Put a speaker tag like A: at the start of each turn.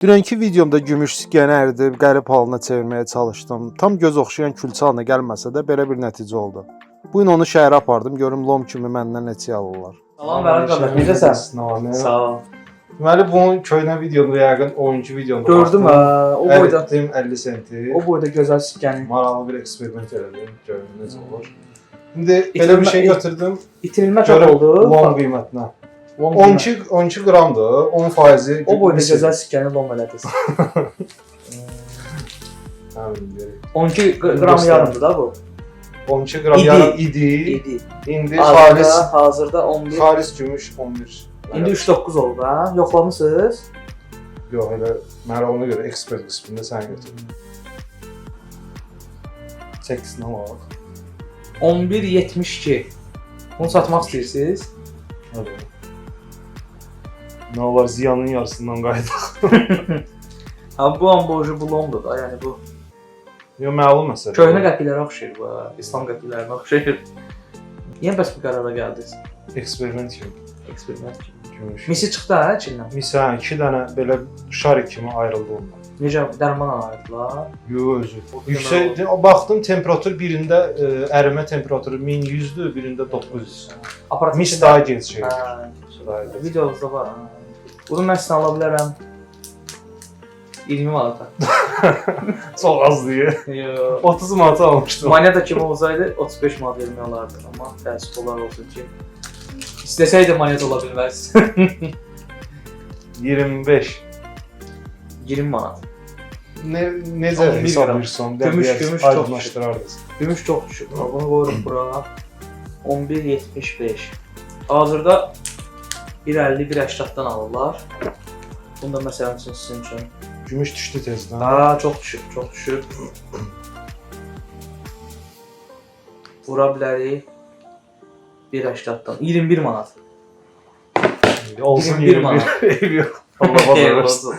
A: Dünənki videomda gümüş skəni əridib qərib halına çevirməyə çalışdım. Tam göz oxşayan külçə halına gəlməsə də belə bir nəticə oldu. Bu gün onu şəhərə apardım, görüm lom kimi məndən neçə alırlar.
B: Salam Vərəm qardaş, necəsən? Sağ ol.
A: Deməli bunun köhnə videoda yəqin oyuncu videomda
B: Gördüm ha, o boyda
A: 50 senti.
B: O boyda gözəl skəni.
A: Maraqlı bir eksperiment elədim, görüm necə olur. İndi belə bir şey götürdüm.
B: İtirilmə çox oldu.
A: Lom qiymətinə. 12 qramdır, 10%.
B: O boyda gözəl skəni lom elədiniz. 12 qram yarımdır da bu.
A: 12 qram yarım idi. İndi
B: hazırda 11.
A: Xalis gümüş 11.
B: İndi 3.9 oldu ha. Yoxlamısınız?
A: Yox, elə mən ona görə ekspert qismində sən götürdün. Çəkisini alaq.
B: 11.72. Bunu satmaq istəyirsiniz?
A: Evet. Nə olar, ziyanın yarısından qayıdaq.
B: Ha, bu amborju bu lomdur da, yəni bu.
A: Yox, məlum məsələ.
B: Köhnə qəpiklərə oxşayır bu, İslam qəpiklərinə oxşayır. Niyə bəs bu qərara gəldiniz?
A: Eksperiment kimi.
B: Eksperiment kimi.
A: Gümüş.
B: Misi çıxdı hə içindən?
A: Mis hə, 2 dənə belə şarik kimi ayrıldı ondan.
B: Necə dərman alaydılar?
A: Yox, özü. Yüksək, baxdım temperatur birində ərimə temperaturu 1100-dür, birində 900. Mis daha gec şey.
B: Hə, videomuzda var. Bunu mən sizə ala bilərəm. 20 manata.
A: Çox az deyə.
B: Yox.
A: 30 manata almışdım.
B: Moneta kimi olsaydı 35 manat vermək olardı, amma təəssüf olar olsun ki. İstəsəydi moneta ola bilməz.
A: 25.
B: 20 manat.
A: Necə hesablayırsan?
B: Gümüş çox düşük. Gümüş çox düşük. Bunu qoyuruq bura. 11.75. Hazırda 1.50-1.80-dan alırlar. Bunu da məsələn üçün sizin üçün.
A: Gümüş düşdü tezdən.
B: Ha, çox düşük, çox düşük. Vura bilərik 1.80-dan. 21 manat.
A: Olsun
B: 21 manat.
A: Eyb yox.
B: Allah olsun.